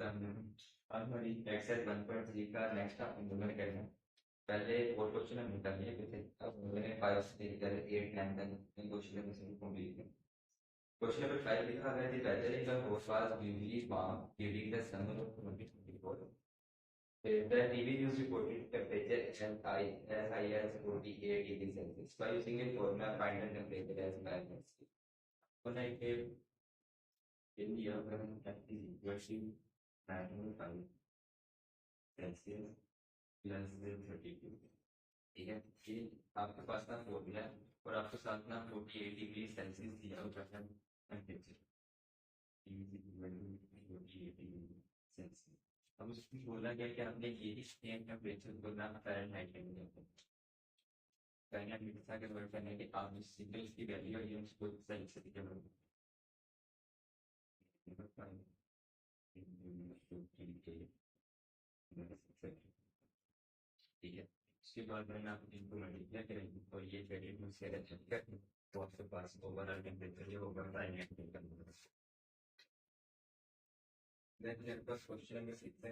हमारी एक्सेल 1.3 का नेक्स्ट आप इम्प्लीमेंट करना है। पहले और क्वेश्चन हमने कर लिए थे, अब मैंने 5 से लेकर 8 9 तक इन क्वेश्चन में से कंप्लीट किया। क्वेश्चन नंबर 5 लिखा गया है weather in the host was usually warm during the summer of 2024. The TV news reported temperature as high as 48 degrees Celsius. By using a formula, find the temperature as minus. When I gave India, that is equal to 9.5 Celsius plus 32. ठीक है, ये आपके पास ना formula और आपके साथ ना 48 degree Celsius दिया हुआ है टेम्परेचर, 48 डिग्री सेल्सियस। अब उसमें बोला गया कि आपने ये ही सेम टेम्परेचर को ना फ़ारेनहाइट में लिया है। फ़ारेनहाइट में क्या कन्वर्ट करने के आप इस सिग्नल की वैल्यू है ये उसको सेल्सियस की कन्वर्ट ठीक है। उसके बाद मैंने आपको इनको मल्टीप्लाई करेंगे और ये वैल्यू मुझसे अगर चेक करें तो आपके पास ओवरऑल टेम्परेचर जो होगा फ़ारेनहाइट में कन्वर्ट। Then मेरे पास क्वेश्चन नंबर 6 है।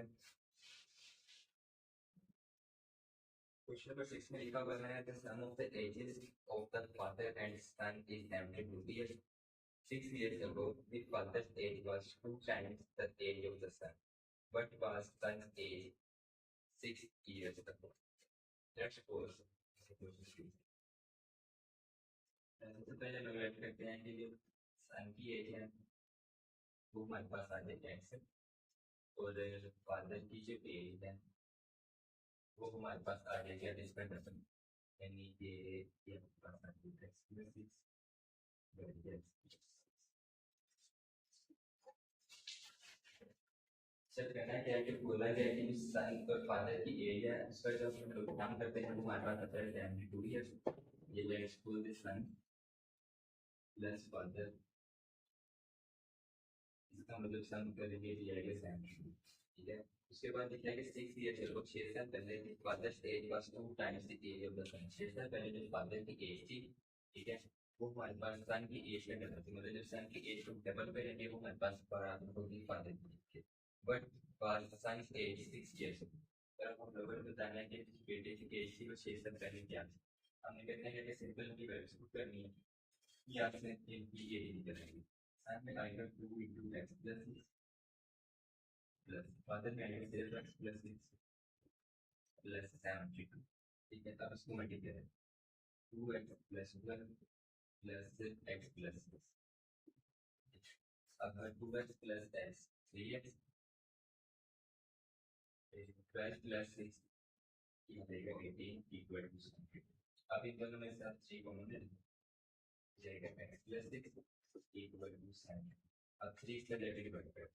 क्वेश्चन नंबर 6 में लिखा हुआ है the sum of the ages of the father and son is 72 years. 6 years ago, the father's age was 2 times the age of the son. What was son's age 6 years ago? Let's suppose सबसे पहले हम wait करते हैं कि जो सन की as है वो हमारे पास आ जाएगी एक्स और फादर की जो एज है वो हमारे पास आ जाएगा डिस्पेंडेशन, यानी कि ये हमारे पास आ जाएगा एक्स प्लस 6 सर कहना क्या है कि बोला गया कि सन और फादर की एज है उसका जब हम लोग काम करते हैं तो हमारे पास आता है 2 इयर्स। ये let's suppose the son plus father, इसका मतलब सन करेंगे ये आएगा 72, ठीक है। उसके बाद लिखा है कि 6 इयर्स चलो 6 साल पहले father's age was 2 times the age of the son. 6 साल पहले जो फादर की एज थी, ठीक है, वो हमारे पास सन की एज का डबल थी, मतलब जब सन की एज को डबल करेंगे वो हमारे पास बराबर होगी फादर की। बट फादर सन की एज 6 इयर्स, पर हम लोगों ने बताना है कि बेटे की एज थी वो 6 साल पहले क्या थी। हमने कहते हैं कि सिंपल की वैल्यू पुट करनी है या फिर इनकी एज निकालेंगे। सन में आएगा 2 into x plus 6 plus father में आएगा 6x plus 6 प्लस 72, ठीक है। अब इसको मल्टीप्लाई करें 2x plus 1 plus x plus 6, अब 2x plus x 3x 12 plus 6 ये देगा 18 equal to 7। अब इन दोनों में से आप 3 कॉमन ले जाएगा x plus 6 equal to 7। अब 3 से लेकर डिवाइड करें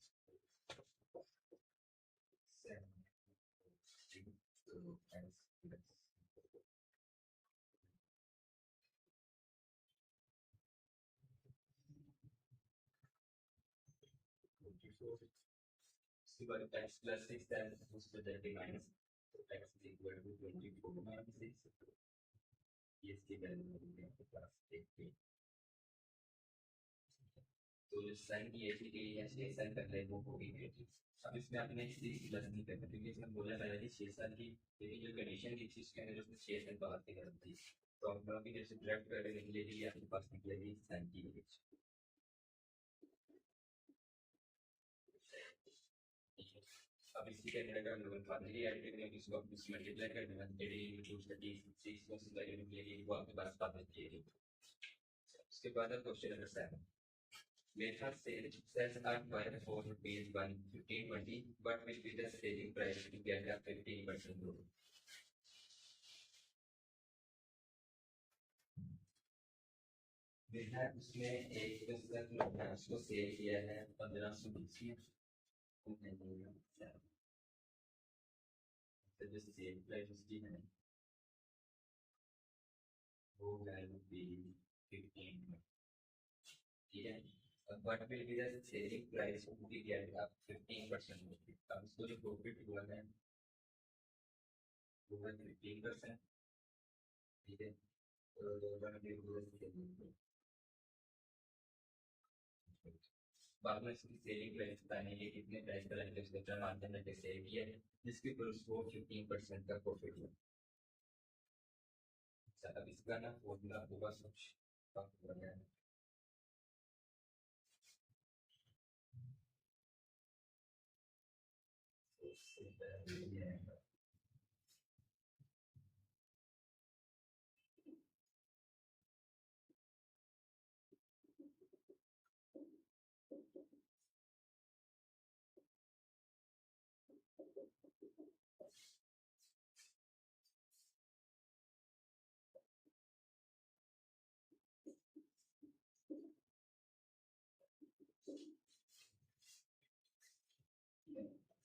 7 तो x plus उसके बाद x plus 6 times उसको जाके minus x is equal to 24 minus 6, ये इसकी वैल्यू होगी आपके पास 18। तो जो sin की एज की या 6 साल पहले वो होगी 18। अब इसमें आपने 6 प्लस नहीं करना क्योंकि इसमें बोला पहले थी 6 साल की, लेकिन जो कंडीशन थी उसके अंदर उसमें 6 साल बाहर की गलत थी, तो हम लोग जैसे सब्ट्रैक्ट करके निकलेगी आपके पास निकलेगी sin की एज। अब इसी के अंदर अगर लोग फादर की ऐड करेंगे तो इसको आप मल्टीप्लाई कर देना 18 into 36 को सिंपल करने के लिए वो आपके पास फादर की एज। उसके बाद question number 7, Meta sells at buyer for rupees 1520, but will be the selling price to get a 15% growth. मेरा उसमें एक पुस्तक मैंने उसको सेल किया है 1520 में, तो जो सेल प्राइस उसकी है वो है रुपीज 15, ठीक है। What will be the selling price to be get up 15%? अब इसको जो प्रॉफिट हुआ है वो है 15%, ठीक है। तो बाद में इसकी सेलिंग प्राइस बताने के कितने प्राइस पर हमने उसका मार्जिन रख के सेल किया है, जिसके ऊपर उसको 15% का प्रॉफिट हुआ। अब इसका ना फॉर्मूला होगा कुछ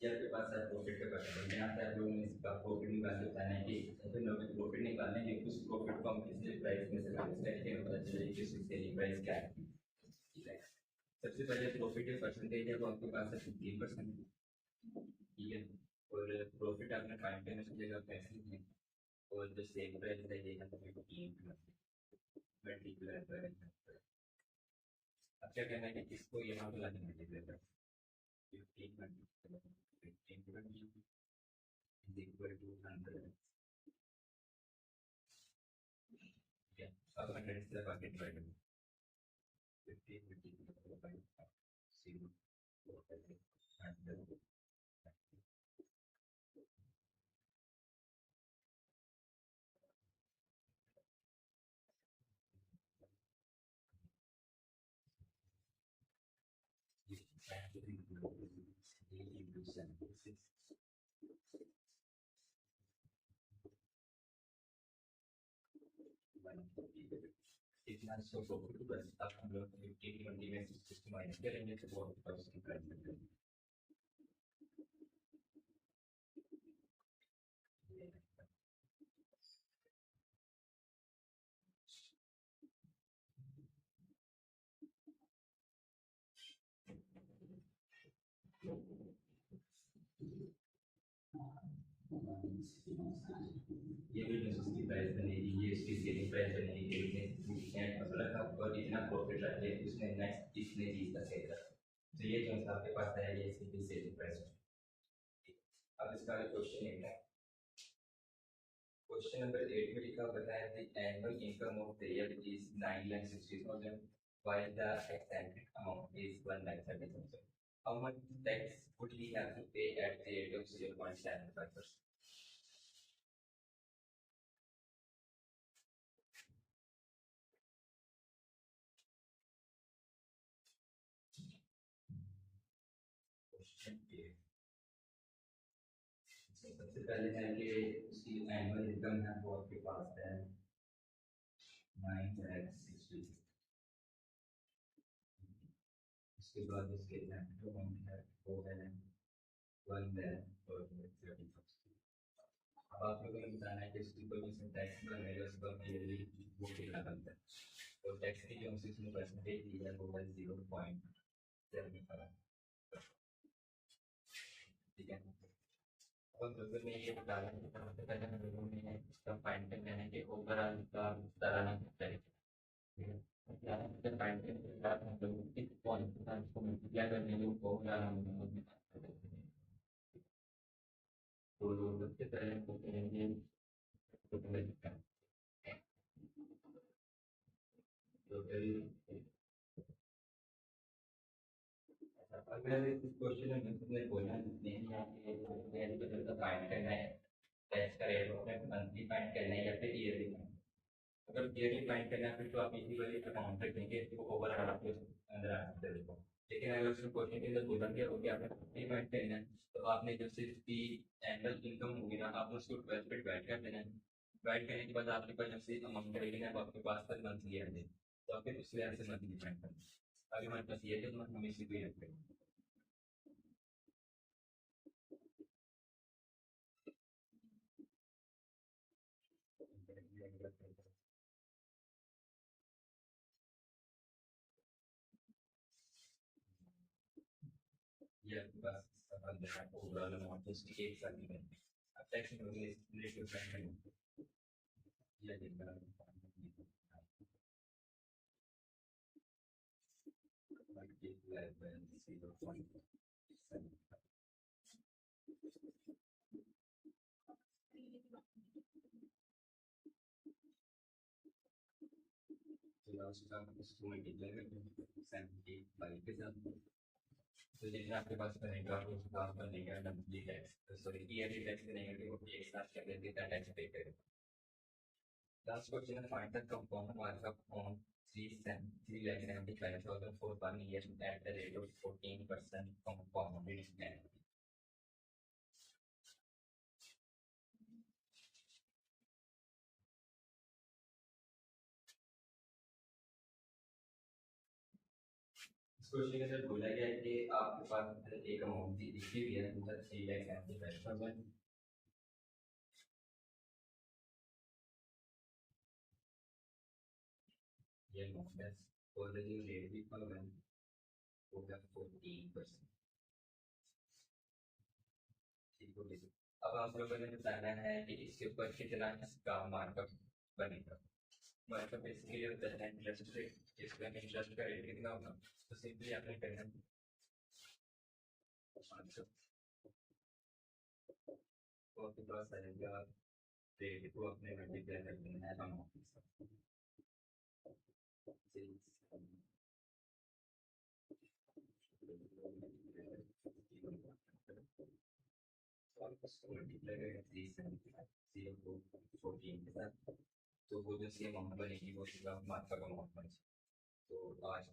आपके पास है प्रॉफिट का क्वेश्चन में आता है, लोगों ने इसका प्रॉफिट निकालने बताना है कि फिर लोग प्रॉफिट निकालने के उस प्रॉफिट को हम किस प्राइस में से माइनस करके पता चले कि उसकी सेलिंग प्राइस क्या है। ठीक है, सबसे पहले प्रॉफिट का परसेंटेज है वो आपके पास है 15%। ठीक है, और प्रॉफिट आपने फाइंड करने की जगह पैसे हैं और जो सेल प्राइस है ये है 15 मल्टीप्लाई। अब क्या कहना है कि इसको यहाँ पे लाने के लिए 15 is equal to 100. Okay, अब 100 से बाकी डिवाइड करो 15 multiplied by 0 100. इतना सो प्रॉफिट बस अब हम लोग 15 में सिस्टम माइनस करेंगे तो वो आपका उसकी प्राइस मिलेगी। ये बिजनेस उसकी प्राइस बनेगी, ये उसकी सेलिंग प्राइस बनेगी, इसने मतलब रखा और इतना प्रॉफिट रख लिया उसने नेक्स्ट इतने चीज का सेल करा, तो ये जो आपके पास है ये इसकी सेलिंग प्राइस। अब इसका क्वेश्चन है, क्वेश्चन नंबर 8 में लिखा हुआ है the annual income of the year is 9,60,000 while the expected amount is 1,30,000. How much tax would he have to pay at the rate of 0.75%? सबसे पहले है कि उसकी एनुअल इनकम है वो आपके पास है 9,60,000। उसके बाद उसके कैपिटल अमाउंट है वो है 1,30,000। अब आप लोगों ने बताना है कि उसकी कोई इसमें टैक्स बनेगा उसका क्लियरली वो कितना बनता है, और टैक्स की जो उसमें परसेंटेज दी है वो है 0.75। ठीक है, और लोगों ने ये बताया कि सबसे पहले हम लोगों ने इसका फाइंड करना है कि ओवरऑल का सालाना खर्चा है। ठीक है, सालाना खर्चा फाइंड करने के बाद हम लोग इस पॉइंट के साथ इसको मल्टीप्लाई करने के ओवरऑल हम लोग तो सबसे पहले हम लोग करेंगे टोटल अगर इस क्वेश्चन में तुमने बोला नहीं आपके का फाइंड करना है टैक्स का रेट अपने मंथली फाइंड करना है या फिर ईयरली फाइंड, अगर ईयरली फाइंड करना है फिर तो आप इसी वाले अमाउंट रखेंगे तो ओवरऑल आपके अंदर आ सकते हैं। लेकिन अगर उसमें क्वेश्चन के अंदर बोला गया हो कि आपने मंथली फाइंड करना है तो आपने जो सिर्फ की एनुअल इनकम होगी ना आपने उसको 12 पे डिवाइड कर देना है, डिवाइड करने के बाद आपके पास जब से अमाउंट रहेगी ना आपके पास पर मंथली आ जाए तो आप फिर उस वजह से मंथली फाइंड करना है। अभी हमारे पास ये है तो हम इसी को ही रखते हैं। Yeah, बस ओवरऑल अमाउंट उसकी एक साल की है। अब टैक्स में रिलेटिव पेमेंट या जितना multiply by 0.7. So last term is to multiply with 75 तो जितना आपके पास बनेगा उस काम बनेगा monthly tax sorry yearly tax बनेगा कि वो एक साथ क्या करके कितना टैक्स पे करेगा लास्ट क्वेश्चन है find the compound markup on 3,75,000 for 1 year at the rate of 14% compounded annually. इस क्वेश्चन के अंदर बोला गया है कि आपके पास एक अमाउंट दी हुई है मतलब 3,75,000 ये अमाउंट है और जो रेट भी पर वन होगा 14%. ठीक हो गया. अब आप लोगों ने बताना है कि इसके ऊपर कितना इसका मार्कअप बनेगा. मार्कअप बेसिकली होता है इंटरेस्ट रेट. इसमें इंटरेस्ट का रेट कितना होगा तो सिंपली आपने करना तो आपके पास आएगा रेट को अपने मल्टीप्लाई कर देना है अमाउंट के साथ. मल्टीप्लाई करेगा 375 0 14 के साथ तो वो जो सेम अमाउंट बनेगी वो मार्कअप अमाउंट बनेगी. तो आज